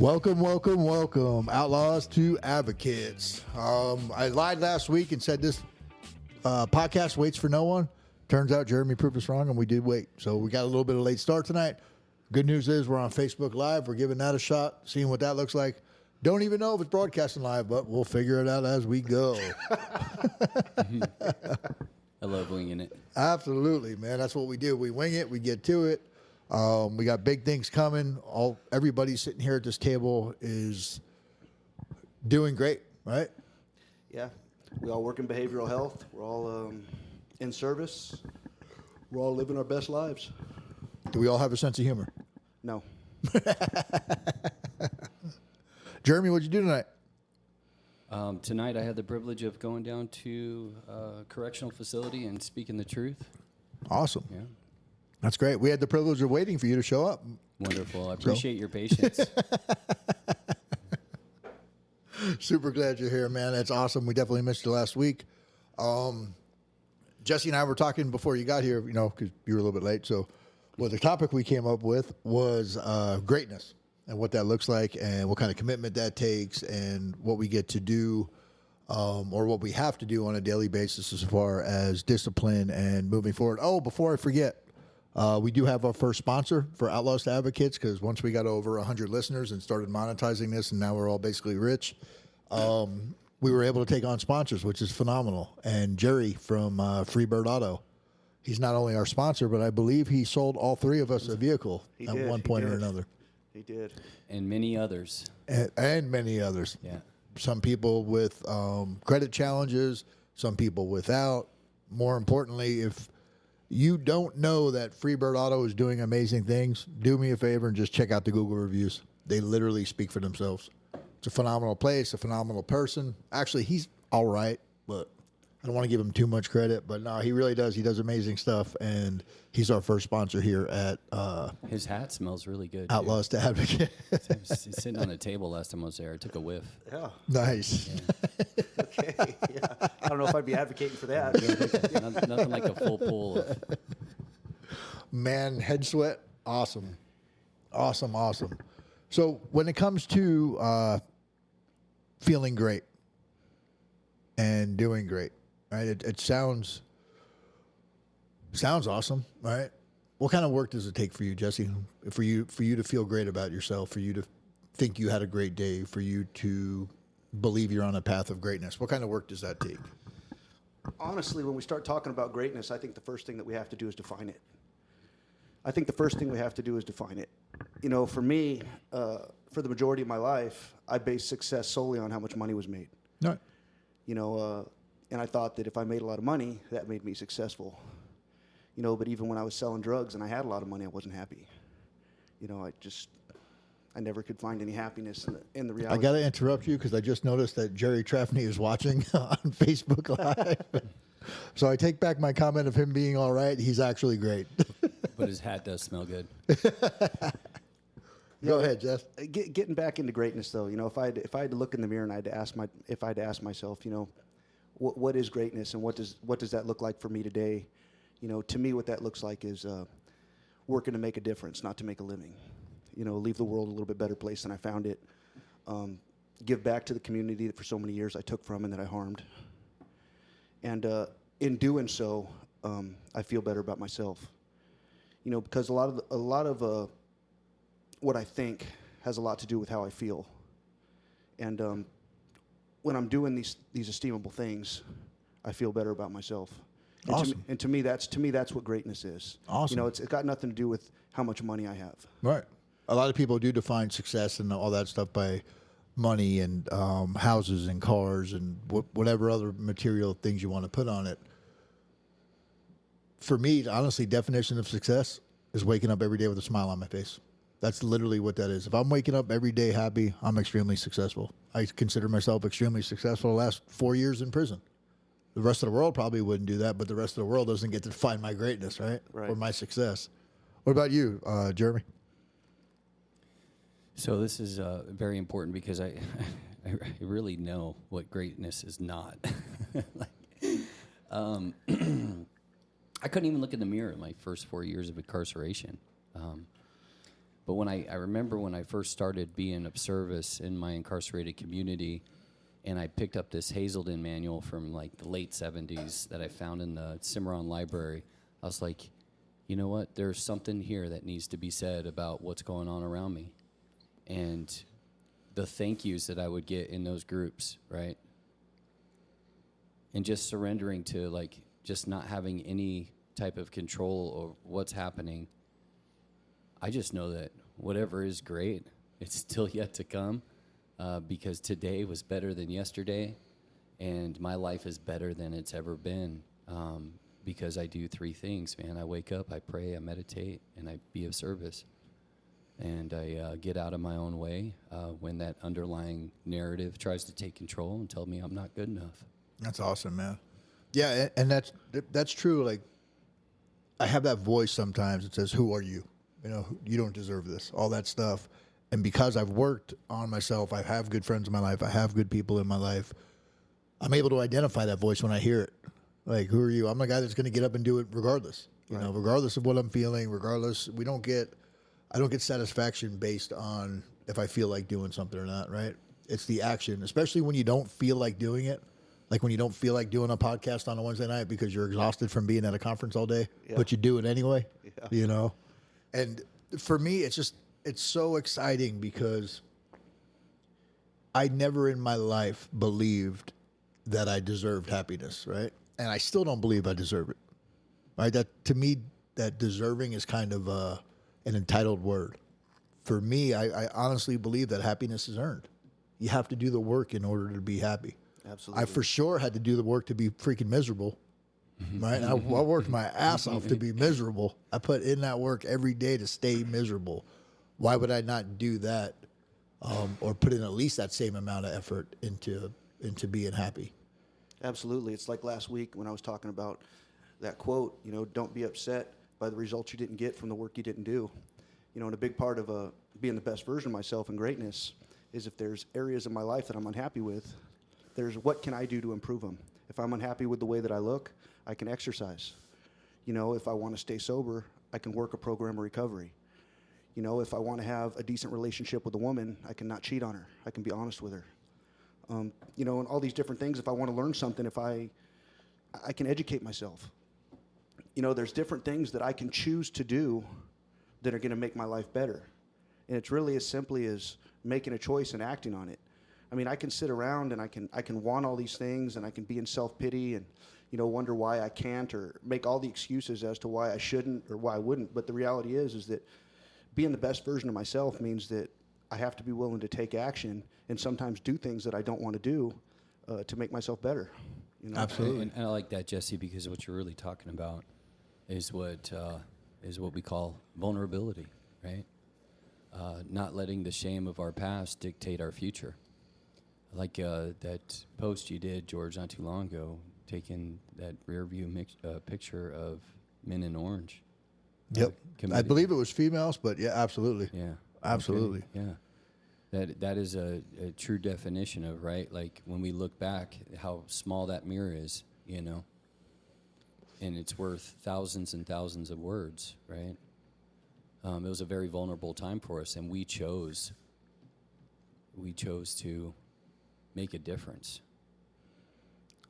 Welcome, welcome, welcome, Outlaws to Advocates. I lied last week and said this podcast waits for no one. Turns out Jeremy proved us wrong, and we did wait. So we got a little bit of a late start tonight. Good news is we're on Facebook Live. We're giving that a shot, seeing what that looks like. Don't even know if it's broadcasting live, but we'll figure it out as we go. I love winging it. Absolutely, man. That's what we do. We wing it. We get to it. We got big things coming. Everybody sitting here at this table is doing great, right? Yeah. We all work in behavioral health. We're all in service. We're all living our best lives. Do we all have a sense of humor? No. Jeremy, what'd you do tonight? Tonight I had the privilege of going down to a correctional facility and speaking the truth. Awesome. Yeah. That's great. We had the privilege of waiting for you to show up. Wonderful. I appreciate your patience. Super glad you're here, man. That's awesome. We definitely missed you last week. Jesse and I were talking before you got here, because you were a little bit late. So, the topic we came up with was greatness and what that looks like and what kind of commitment that takes and what we get to do or what we have to do on a daily basis as far as discipline and moving forward. Oh, before I forget, we do have our first sponsor for Outlaws to Advocates, because once we got over 100 listeners and started monetizing this, and now we're all basically rich, we were able to take on sponsors, which is phenomenal. And Jerry from Freebird Auto, he's not only our sponsor, but I believe he sold all three of us a vehicle at one point or another. He did. And many others. And many others. Yeah. Some people with credit challenges, some people without. More importantly, if you don't know that Freebird Auto is doing amazing things, do me a favor and just check out the Google reviews. They literally speak for themselves. It's a phenomenal place, a phenomenal person. Actually, he's all right, but I don't want to give him too much credit. But no, he really does. He does amazing stuff, and he's our first sponsor here at his hat smells really good. Outlaws to Advocate. He's sitting on the table last time I was there. I took a whiff. Yeah. Nice. Yeah. Okay. Yeah. I don't know if I'd be advocating for that. Nothing like a full pull of. Man, head sweat. Awesome. Awesome. So when it comes to feeling great and doing great, right? It sounds awesome, right? What kind of work does it take for you, Jesse? For you to feel great about yourself, for you to think you had a great day, for you to believe you're on a path of greatness. What kind of work does that take? Honestly, when we start talking about greatness, I think the first thing that we have to do is define it. For me, for the majority of my life, I based success solely on how much money was made. No. And I thought that if I made a lot of money, that made me successful. But even when I was selling drugs and I had a lot of money, I wasn't happy. I never could find any happiness in the reality. I got to interrupt you because I just noticed that Jerry Trafney is watching on Facebook Live. So I take back my comment of him being all right. He's actually great. But his hat does smell good. Go ahead, Jess. Getting back into greatness, though, if I had to look in the mirror and I had to ask myself, what is greatness and what does that look like for me today? To me, what that looks like is working to make a difference, not to make a living. Leave the world a little bit better place than I found it. Give back to the community that for so many years I took from and that I harmed. And in doing so, I feel better about myself. Because a lot of what I think has a lot to do with how I feel. And when I'm doing these esteemable things, I feel better about myself. Awesome. And to me, that's what greatness is. Awesome. It's got nothing to do with how much money I have. Right. A lot of people do define success and all that stuff by money and houses and cars and whatever other material things you want to put on it. For me, honestly, definition of success is waking up every day with a smile on my face. That's literally what that is. If I'm waking up every day happy, I'm extremely successful. I consider myself extremely successful the last 4 years in prison. The rest of the world probably wouldn't do that, but the rest of the world doesn't get to define my greatness, right? Or my success. What about you, Jeremy? So this is very important because I really know what greatness is not. I couldn't even look in the mirror in my first 4 years of incarceration. But when I remember when I first started being of service in my incarcerated community, and I picked up this Hazelden manual from like the late 70s that I found in the Cimarron Library, I was like, you know what? There's something here that needs to be said about what's going on around me. And the thank yous that I would get in those groups, right? And just surrendering to like just not having any type of control over what's happening. I just know that whatever is great, it's still yet to come, because today was better than yesterday, and my life is better than it's ever been, because I do 3 things, man. I wake up, I pray, I meditate, and I be of service. And I get out of my own way when that underlying narrative tries to take control and tell me I'm not good enough. That's awesome, man. Yeah, and that's true. Like, I have that voice sometimes that says, "Who are you? You know, you don't deserve this." All that stuff. And because I've worked on myself, I have good friends in my life, I have good people in my life, I'm able to identify that voice when I hear it. Like, who are you? I'm the guy that's going to get up and do it regardless. You know, regardless of what I'm feeling, regardless. I don't get satisfaction based on if I feel like doing something or not, right? It's the action, especially when you don't feel like doing it. Like when you don't feel like doing a podcast on a Wednesday night because you're exhausted from being at a conference all day, but you do it anyway, you know? And for me, it's so exciting because I never in my life believed that I deserved happiness, right? And I still don't believe I deserve it, right? That, to me, that deserving is kind of an entitled word. For me, I honestly believe that happiness is earned. You have to do the work in order to be happy. Absolutely. I for sure had to do the work to be freaking miserable, right? And I worked my ass off to be miserable. I put in that work every day to stay miserable. Why would I not do that, or put in at least that same amount of effort into being happy? Absolutely. It's like last week when I was talking about that quote, you know, don't be upset by the results you didn't get from the work you didn't do. You know, and a big part of being the best version of myself and greatness is if there's areas of my life that I'm unhappy with, there's what can I do to improve them? If I'm unhappy with the way that I look, I can exercise. You know, if I want to stay sober, I can work a program of recovery. You know, if I want to have a decent relationship with a woman, I can not cheat on her. I can be honest with her. You know, and all these different things. If I want to learn something, if I can educate myself. You know, there's different things that I can choose to do that are going to make my life better. And it's really as simply as making a choice and acting on it. I mean, I can sit around and I can want all these things, and I can be in self-pity and, you know, wonder why I can't, or make all the excuses as to why I shouldn't or why I wouldn't. But the reality is that being the best version of myself means that I have to be willing to take action and sometimes do things that I don't want to do to make myself better. You know? Absolutely. And I like that, Jesse, because what you're really talking about is what we call vulnerability, right? Not letting the shame of our past dictate our future. Like that post you did, George, not too long ago, taking that rear view picture of Men in Orange. Yep. I believe it was females, but yeah, absolutely. Yeah. Absolutely. Okay. Yeah. That is a true definition of, right? Like when we look back, how small that mirror is, you know, and it's worth thousands and thousands of words, right? It was a very vulnerable time for us, and we chose to make a difference.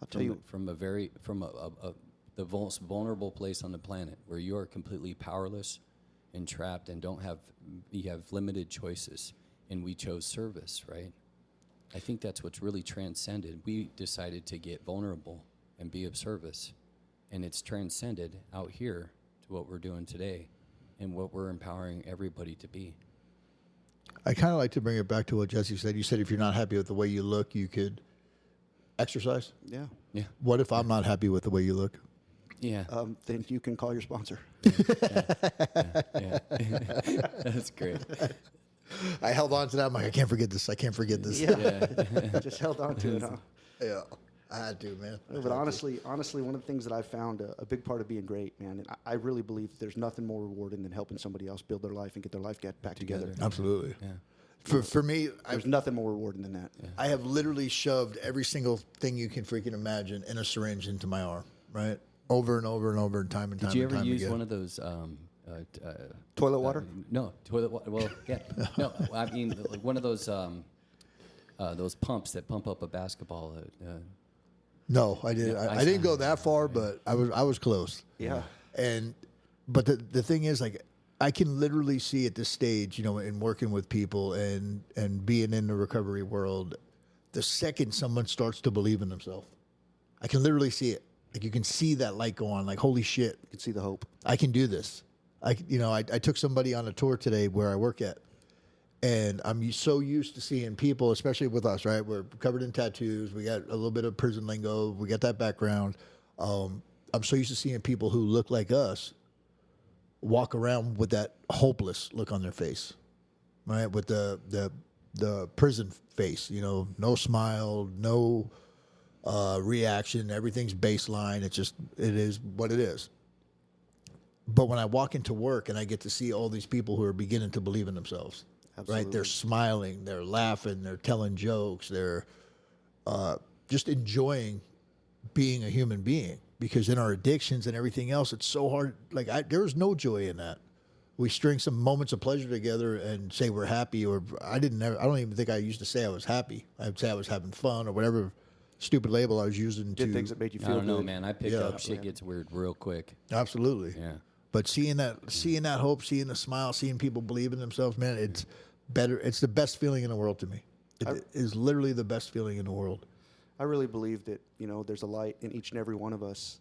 I'll tell you, from the most vulnerable place on the planet, where you are completely powerless and trapped and you have limited choices, and we chose service, right? I think that's what's really transcended. We decided to get vulnerable and be of service, and it's transcended out here to what we're doing today and what we're empowering everybody to be. I kind of like to bring it back to what Jesse said. You said if you're not happy with the way you look, you could exercise. yeah. Yeah. What if I'm not happy with the way you look? Yeah. Then you can call your sponsor. Yeah. That's great. I held on to that. I'm like, I can't forget this. I can't forget this. Yeah. Just held on to it, huh? Yeah. I had to, man. But honestly, one of the things that I found a big part of being great, man, and I really believe there's nothing more rewarding than helping somebody else build their life and get their life back together. Absolutely. Yeah. For me, There's nothing more rewarding than that. Yeah. I have literally shoved every single thing you can freaking imagine in a syringe into my arm, right? Over and over and over and time and time Did you and ever time use again. one of those Toilet water? No, toilet water. Well, yeah. No, I mean like one of those pumps that pump up a basketball. No, I didn't. No, I didn't go that far, but I was close. Yeah. But the thing is, like, I can literally see at this stage, in working with people and being in the recovery world, the second someone starts to believe in themselves, I can literally see it. Like, you can see that light go on. Like, holy shit, You can see the hope. I can do this. I took somebody on a tour today where I work at, and I'm so used to seeing people, especially with us, right? We're covered in tattoos. We got a little bit of prison lingo. We got that background. I'm so used to seeing people who look like us walk around with that hopeless look on their face, right? With the prison face, no smile, no reaction. Everything's baseline. It is what it is. But when I walk into work and I get to see all these people who are beginning to believe in themselves, Absolutely. right? They're smiling, they're laughing, they're telling jokes, they're just enjoying being a human being. Because in our addictions and everything else, it's so hard. Like, there's no joy in that. We string some moments of pleasure together and say we're happy, or I don't even think I used to say I was happy. I would say I was having fun, or whatever stupid label I was using. Did things that made you I feel don't know, good. man. I pick up shit gets weird real quick. Absolutely. Yeah. But seeing that hope, seeing the smile, seeing people believe in themselves, man, it's better. It's the best feeling in the world to me. It is literally the best feeling in the world. I really believe that, there's a light in each and every one of us.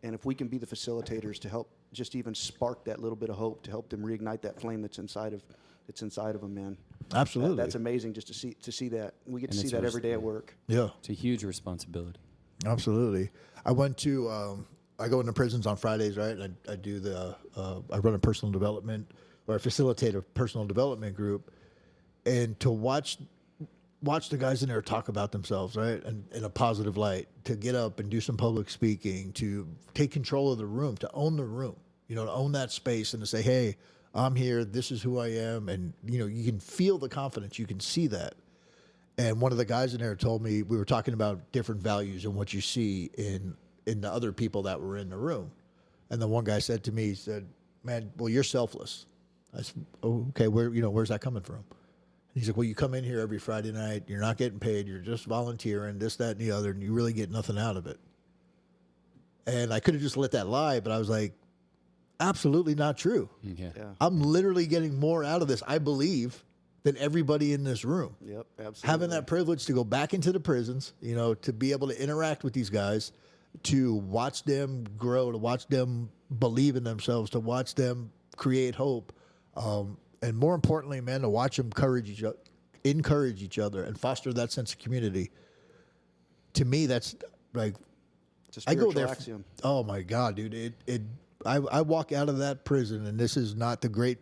And if we can be the facilitators to help just even spark that little bit of hope, to help them reignite that flame that's inside of them, man. Absolutely. That's amazing just to see that. We get to see that every day at work. Yeah. It's a huge responsibility. Absolutely. I went to I go into prisons on Fridays, right? And I do I run a personal development, or I facilitate a personal development group, and to watch the guys in there talk about themselves, right? And in a positive light, to get up and do some public speaking, to take control of the room, to own the room, to own that space, and to say, hey, I'm here, this is who I am. And, you can feel the confidence, you can see that. And one of the guys in there told me, we were talking about different values and what you see in the other people that were in the room. And the one guy said to me, he said, man, well, you're selfless. I said, oh, okay, where's that coming from? He's like, well, you come in here every Friday night, you're not getting paid, you're just volunteering, this, that, and the other, and you really get nothing out of it. And I could have just let that lie, but I was like, absolutely not true. Yeah. I'm literally getting more out of this, I believe, than everybody in this room. Yep, absolutely. Having that privilege to go back into the prisons, to be able to interact with these guys, to watch them grow, to watch them believe in themselves, to watch them create hope, and more importantly, man, to watch them encourage each other, and foster that sense of community. To me, that's like, It's a I go spiritual there. axiom. Oh my God, dude! I walk out of that prison, and this is not the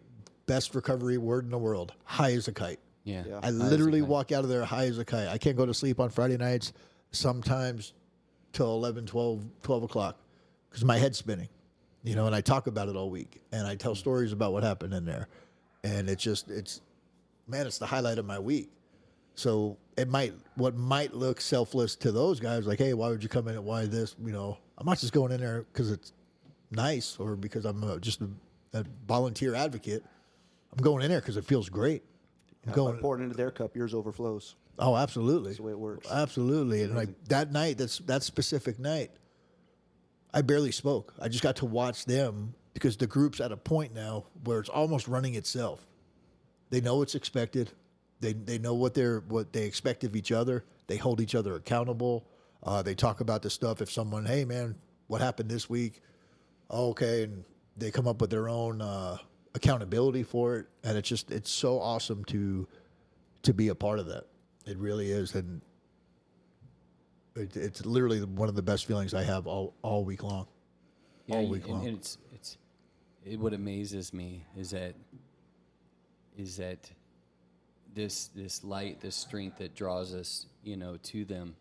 best recovery word in the world. High as a kite. Yeah. Yeah. I literally walk out of there high as a kite. I can't go to sleep on Friday nights, sometimes till 11, 12 o'clock, because my head's spinning. And I talk about it all week, and I tell stories about what happened in there. And it's the highlight of my week. So what might look selfless to those guys, like, hey, why would you come in and why this? I'm not just going in there because it's nice or because I'm just a volunteer advocate. I'm going in there because it feels great. I'm By pouring into their cup, yours overflows. Oh, absolutely. That's the way it works. Absolutely. And like that night, that specific night, I barely spoke. I just got to watch them, because the group's at a point now where it's almost running itself. They know what's expected. They know what they expect of each other. They hold each other accountable. They talk about the stuff. If someone, hey man, what happened this week? Oh, okay, and they come up with their own accountability for it, and it's so awesome to be a part of that. It really is, and it's literally one of the best feelings I have all week long. Yeah, all week long. And what amazes me is that this light, this strength that draws us, to them,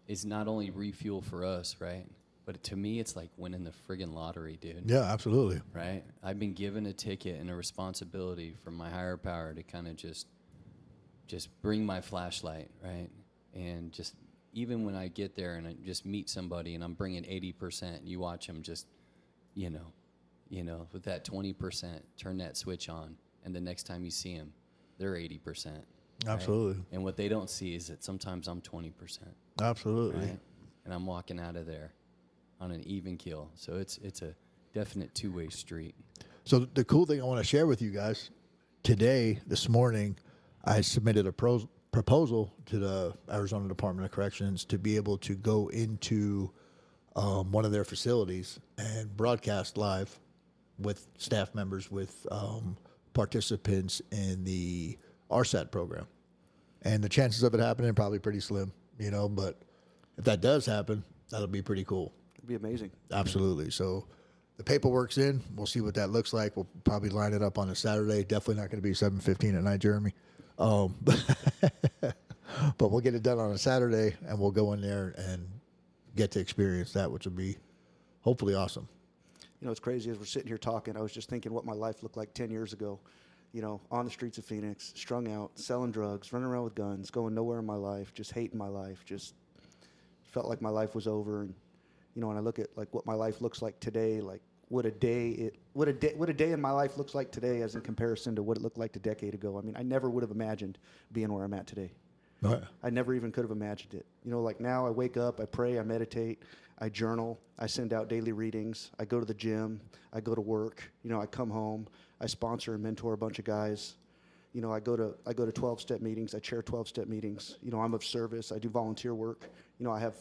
is not only refuel for us, right? But to me, it's like winning the friggin' lottery, dude. Yeah, absolutely. Right? I've been given a ticket and a responsibility from my higher power to kind of just bring my flashlight, right? And just even when I get there and I just meet somebody and I'm bringing 80%, you watch them just, you know, with that 20%, turn that switch on, and the next time you see them, they're 80%. Absolutely. Right? And what they don't see is that sometimes I'm 20%. Absolutely. Right? And I'm walking out of there on an even keel. So it's a definite two-way street. So the cool thing I want to share with you guys today, this morning, I submitted a proposal to the Arizona Department of Corrections to be able to go into one of their facilities and broadcast live with staff members, with participants in the RSAT program. And the chances of it happening are probably pretty slim, you know, but if that does happen, that'll be pretty cool. It'd be amazing. Absolutely. So the paperwork's in. We'll see what that looks like. We'll probably line it up on a Saturday. Definitely not going to be 7:15 at night, Jeremy. But we'll get it done on a Saturday, and we'll go in there and get to experience that, which will be hopefully awesome. You know, it's crazy as we're sitting here talking. I was just thinking what my life looked like 10 years ago. You know, on the streets of Phoenix, strung out, selling drugs, running around with guns, going nowhere in my life, just hating my life, just felt like my life was over. And you know, when I look at like what my life looks like today, like what a day in my life looks like today as in comparison to what it looked like a decade ago. I mean, I never would have imagined being where I'm at today. Right. I never even could have imagined it. You know, like now I wake up, I pray, I meditate, I journal, I send out daily readings, I go to the gym, I go to work, you know, I come home, I sponsor and mentor a bunch of guys. You know, I go to 12-step meetings, I chair 12-step meetings. You know, I'm of service, I do volunteer work. You know, I have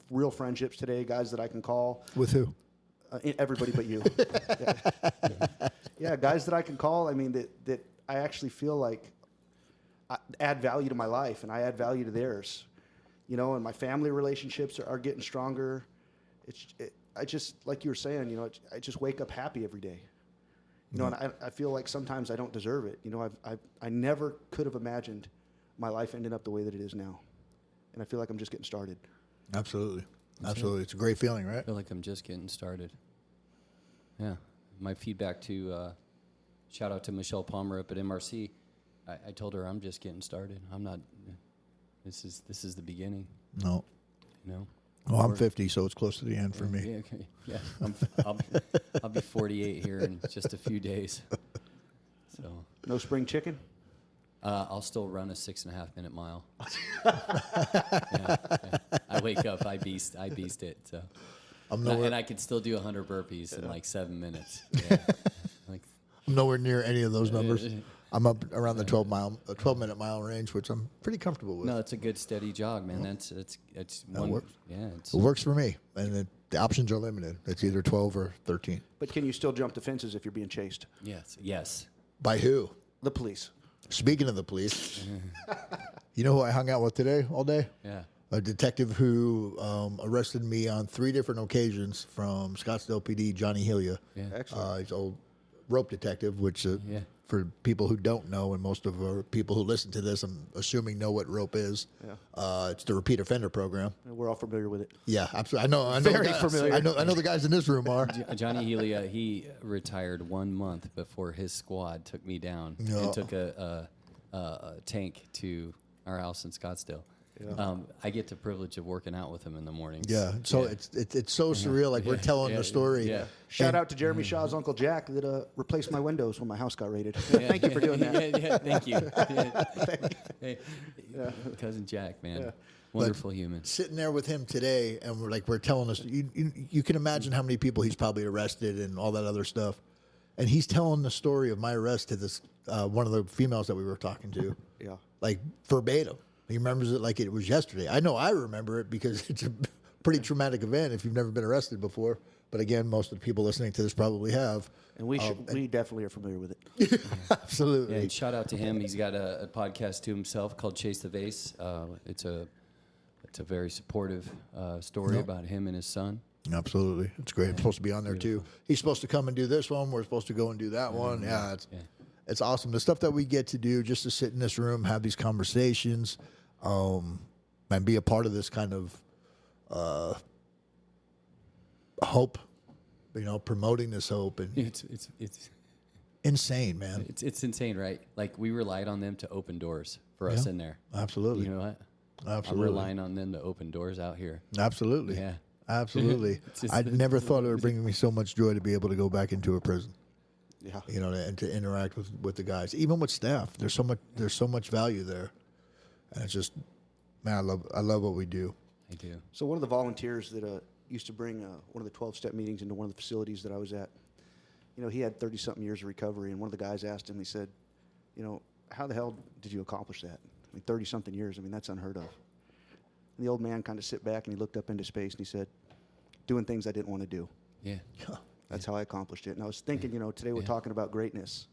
real friendships today, guys that I can call. With who? Everybody but you. Yeah, guys that I can call, I mean, that I actually feel like I add value to my life and I add value to theirs. You know, and my family relationships are getting stronger. I just, like you were saying, you know, I just wake up happy every day. You know, and I feel like sometimes I don't deserve it. You know, I never could have imagined my life ending up the way that it is now. And I feel like I'm just getting started. Absolutely. Absolutely. It's a great feeling, right? I feel like I'm just getting started. Yeah. My feedback to, shout out to Michelle Palmer up at MRC. I told her I'm just getting started. I'm not, this is the beginning. No. You know? Well, I'm 50, so it's close to the end for me. Yeah, okay. Yeah. I'll be 48 here in just a few days. So No spring chicken? I'll still run a 6.5 minute mile. Yeah. I wake up, I beast it. So, and I could still do 100 burpees in like 7 minutes. Yeah. Like, I'm nowhere near any of those numbers. I'm up around the 12-minute mile range, which I'm pretty comfortable with. no, it's a good steady jog, man. It's one. works. Yeah, It works for me, and the options are limited. It's either 12 or 13. But can you still jump the fences if you're being chased? yes. By who? The police. Speaking of the police, you know who I hung out with today all day? Yeah. A detective who arrested me on 3 different occasions from Scottsdale PD, Johnny Helia. Yeah. Excellent. He's an old rope detective, which Yeah. for people who don't know, and most of our people who listen to this, I'm assuming know what rope is. Yeah. It's the repeat offender program. We're all familiar with it. Yeah, absolutely. I know. Very the guys, familiar. I know the guys in this room are. Johnny Helia, he retired 1 month before his squad took me down No. and took a tank to our house in Scottsdale. Yeah. I get the privilege of working out with him in the mornings. Yeah, so it's so surreal. Like we're telling the story. Yeah. Shout out to Jeremy Shaw's Uncle Jack that replaced my windows when my house got raided. Thank you for doing that. Yeah, thank you. Hey, Cousin Jack, man. Yeah. Wonderful human. Sitting there with him today, and we're telling us. You can imagine how many people he's probably arrested and all that other stuff, and he's telling the story of my arrest to this one of the females that we were talking to. Yeah. Like verbatim. He remembers it like it was yesterday. I know I remember it because it's a pretty traumatic event if you've never been arrested before. But again, most of the people listening to this probably have. And we definitely are familiar with it. Absolutely. Yeah, and shout out to him. He's got a podcast to himself called Chase the Vase. It's a very supportive story about him and his son. Absolutely. It's great. It's supposed to be on there too. He's supposed to come and do this one. We're supposed to go and do that one. Yeah, it's awesome. The stuff that we get to do just to sit in this room, have these conversations, and be a part of this kind of hope, promoting this hope. And It's insane, man. It's insane, right? Like we relied on them to open doors for us in there. Absolutely. You know what? Absolutely. I'm relying on them to open doors out here. Absolutely. Yeah. absolutely. I never thought it would bring me so much joy to be able to go back into a prison. Yeah. You know, and to interact with the guys, even with staff. There's so much value there, and it's just, man, I love what we do. I do. So one of the volunteers that used to bring one of the 12-step meetings into one of the facilities that I was at, you know, he had 30-something years of recovery, and one of the guys asked him, he said, you know, how the hell did you accomplish that? I mean, 30-something years, I mean, that's unheard of. And the old man kind of sit back, and he looked up into space, and he said, doing things I didn't want to do. Yeah. That's how I accomplished it. And I was thinking, you know, today we're talking about greatness.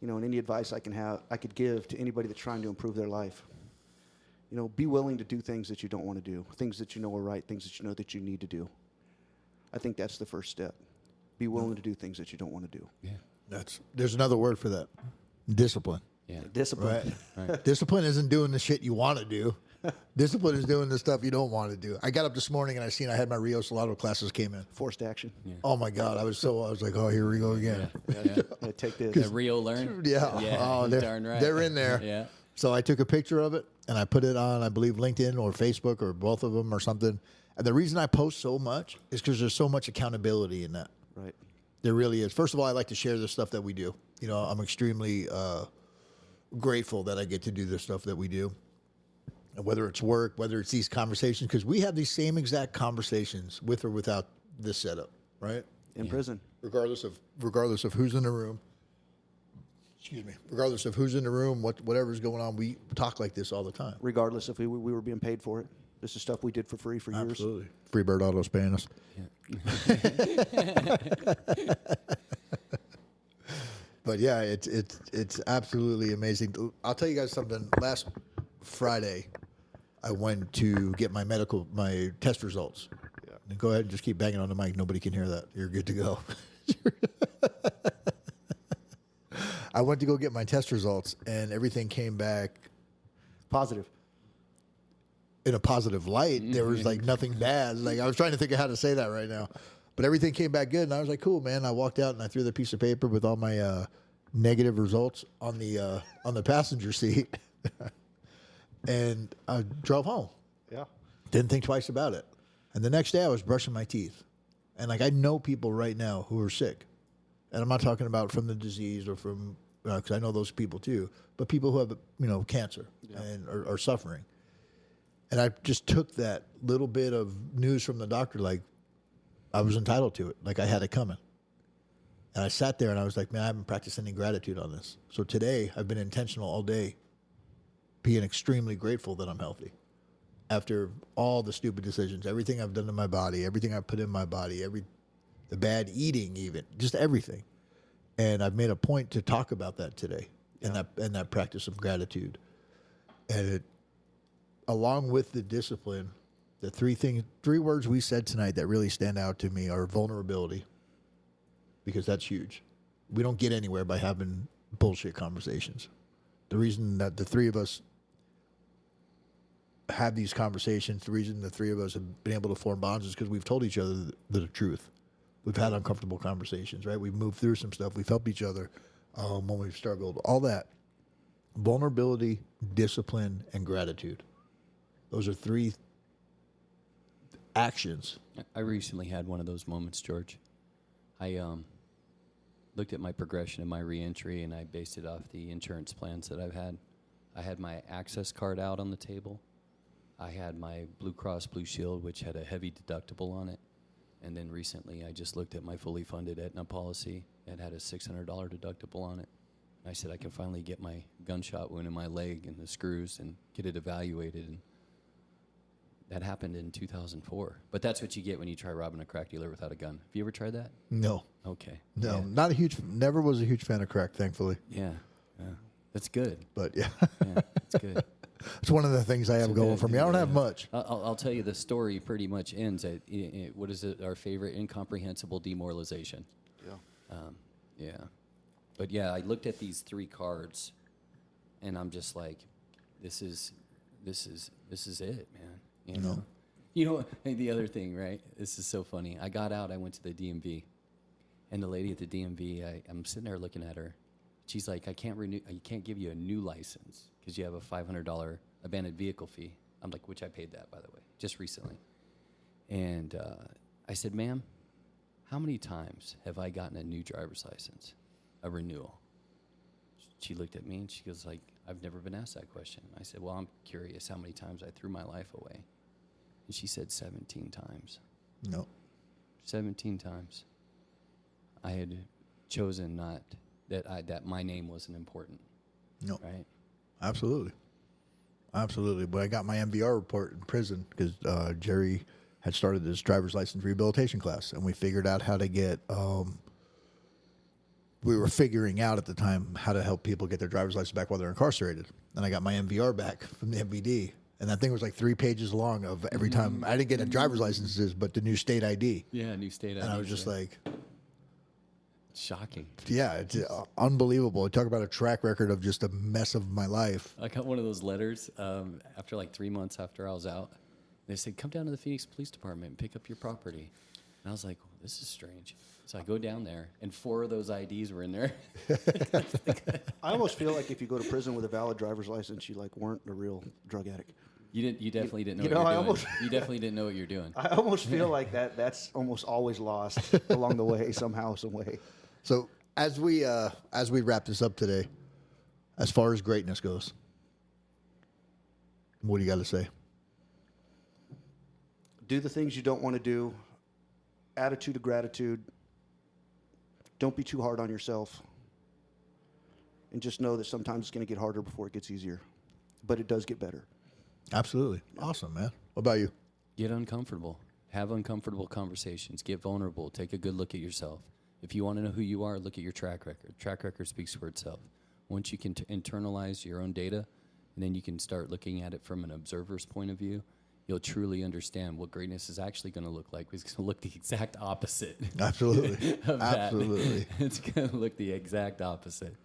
You know, and any advice I could give to anybody that's trying to improve their life. You know, be willing to do things that you don't want to do, things that you know are right, things that you know that you need to do. I think that's the first step. Be willing to do things that you don't want to do. Yeah. There's another word for that. Discipline. Yeah. Discipline. Right. Discipline isn't doing the shit you want to do. Discipline is doing the stuff you don't want to do. I got up this morning and I had my Rio Salado classes came in. Forced action. Yeah. Oh my God. I was like, oh, here we go again. Yeah. Yeah, take this. The real learn. Yeah. Oh, they're, darn right. they're in there. Yeah. So I took a picture of it and I put it on, I believe, LinkedIn or Facebook or both of them or something. And the reason I post so much is because there's so much accountability in that. Right. There really is. First of all, I like to share the stuff that we do. You know, I'm extremely grateful that I get to do the stuff that we do. And whether it's work, whether it's these conversations, because we have these same exact conversations with or without this setup, right? In prison. Regardless of who's in the room. Excuse me. Regardless of who's in the room, whatever's going on, we talk like this all the time. Regardless if we were being paid for it. This is stuff we did for free for years. Absolutely. Freebird Autos paying us. Yeah. But yeah, it's absolutely amazing. I'll tell you guys something. Last Friday, I went to get my test results. Yeah. And go ahead and just keep banging on the mic. Nobody can hear that. You're good to go. I went to go get my test results, and everything came back Positive. in a positive light. There was like nothing bad. Like I was trying to think of how to say that right now, but everything came back good, and I was like, "Cool, man." I walked out and I threw the piece of paper with all my negative results on the passenger seat, and I drove home. Yeah. Didn't think twice about it. And the next day, I was brushing my teeth, and like I know people right now who are sick, and I'm not talking about from the disease or from because I know those people too, but people who have cancer and are suffering. And I just took that little bit of news from the doctor like I was entitled to it, like I had it coming. And I sat there and I was like, man, I haven't practiced any gratitude on this. So today I've been intentional all day, being extremely grateful that I'm healthy. After all the stupid decisions, everything I've done to my body, everything I've put in my body, the bad eating even, just everything. And I've made a point to talk about that today and that practice of gratitude. And it, along with the discipline, the three words we said tonight that really stand out to me are vulnerability, because that's huge. We don't get anywhere by having bullshit conversations. The reason that the three of us have these conversations, the reason the three of us have been able to form bonds is because we've told each other the truth. We've had uncomfortable conversations, right? We've moved through some stuff. We've helped each other when we've struggled. All that. Vulnerability, discipline, and gratitude. Those are three actions. I recently had one of those moments, George. I looked at my progression of my reentry, and I based it off the insurance plans that I've had. I had my access card out on the table. I had my Blue Cross Blue Shield, which had a heavy deductible on it. And then recently, I just looked at my fully funded Aetna policy. It had a $600 deductible on it. And I said, I can finally get my gunshot wound in my leg and the screws and get it evaluated. And that happened in 2004. But that's what you get when you try robbing a crack dealer without a gun. Have you ever tried that? No. Okay. No, Yeah. Never was a huge fan of crack, thankfully. Yeah. That's good. But yeah, Yeah, it's good. it's one of the things I have going for me. I don't have much. I'll tell you, the story pretty much ends at, what is it, our favorite, incomprehensible demoralization. Yeah. Yeah. But yeah, I looked at these three cards, and I'm just like, this is it, man. You know, hey, the other thing, right? This is so funny. I got out, I went to the DMV, and the lady at the DMV, I'm sitting there looking at her. She's like, I can't give you a new license because you have a $500 abandoned vehicle fee. I'm like, which I paid that, by the way, just recently. And I said, ma'am, how many times have I gotten a new driver's license, a renewal? She looked at me and she goes like, I've never been asked that question. I said, well, I'm curious how many times I threw my life away. And she said 17 times. No. 17 times. I had chosen not that my name wasn't important. No. Right? Absolutely. Absolutely. But I got my MVR report in prison because Jerry had started this driver's license rehabilitation class, and we figured out how to get we were figuring out at the time how to help people get their driver's license back while they're incarcerated. And I got my MVR back from the MVD. And that thing was like 3 pages long of every time. I didn't get a driver's licenses, but the new state ID. Yeah, new state ID. And I was just like, shocking. yeah, it's unbelievable. Talk about a track record of just a mess of my life. I got one of those letters after like 3 months after I was out. They said, come down to the Phoenix Police Department and pick up your property. And I was like, well, this is strange. So I go down there, and 4 of those IDs were in there. I almost feel like if you go to prison with a valid driver's license, you like weren't a real drug addict. You definitely didn't know you know, what I you're doing. almost- You definitely didn't know what you're doing. I almost feel like that's almost always lost along the way, somehow, some way. So as we wrap this up today, as far as greatness goes, what do you got to say? Do the things you don't want to do. Attitude of gratitude. Don't be too hard on yourself. And just know that sometimes it's going to get harder before it gets easier. But it does get better. Absolutely. Awesome, man. What about you? Get uncomfortable. Have uncomfortable conversations. Get vulnerable. Take a good look at yourself. If you want to know who you are, look at your track record. Track record speaks for itself. Once you can internalize your own data, and then you can start looking at it from an observer's point of view, you'll truly understand what greatness is actually going to look like. It's going to look the exact opposite. Absolutely. of that. Absolutely. It's going to look the exact opposite.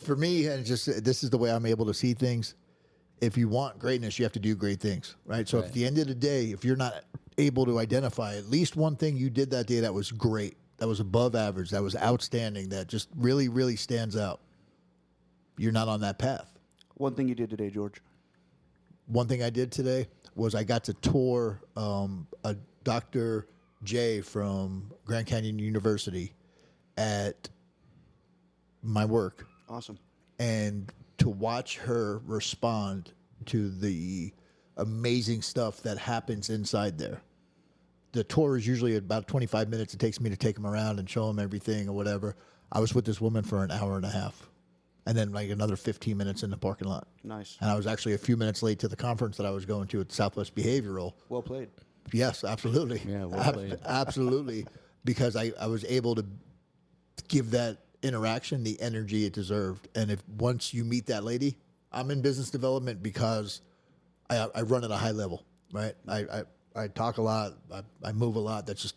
For me, and just this is the way I'm able to see things. If you want greatness, you have to do great things, right? So Right. at the end of the day, if you're not able to identify at least one thing you did that day that was great, that was above average, that was outstanding, that just really, really stands out, you're not on that path. One thing you did today, George. One thing I did today was I got to tour a Dr. J from Grand Canyon University at my work. Awesome. And to watch her respond to the amazing stuff that happens inside there. The tour is usually about 25 minutes. It takes me to take them around and show them everything or whatever. I was with this woman for an hour and a half, and then like another 15 minutes in the parking lot. Nice. And I was actually a few minutes late to the conference that I was going to at Southwest Behavioral. Well played. Yes, absolutely. Yeah, well played. Absolutely. Because I was able to give that interaction the energy it deserved. And if once you meet that lady, I'm in business development because I run at a high level, right? I talk a lot. I move a lot. That's just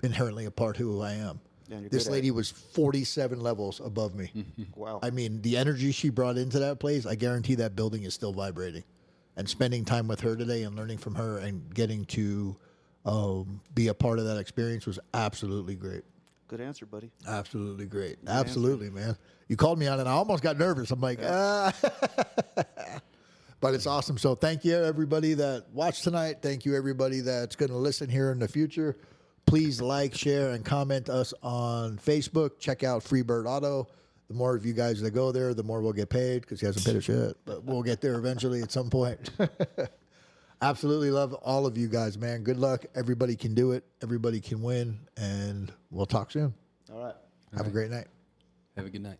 inherently a part of who I am. Yeah, you're This good at lady was 47 levels above me. Wow. I mean, the energy she brought into that place, I guarantee that building is still vibrating. And spending time with her today and learning from her and getting to be a part of that experience was absolutely great. Good answer, buddy. Absolutely great. Absolutely, man. You called me on it, and I almost got nervous. I'm like, ah. But it's awesome. So thank you, everybody that watched tonight. Thank you, everybody that's going to listen here in the future. Please like, share, and comment us on Facebook. Check out Freebird Auto. The more of you guys that go there, the more we'll get paid because he hasn't paid a shit. But we'll get there eventually at some point. Absolutely love all of you guys, man. Good luck. Everybody can do it. Everybody can win. And we'll talk soon. All right. Have a great night. Have a good night.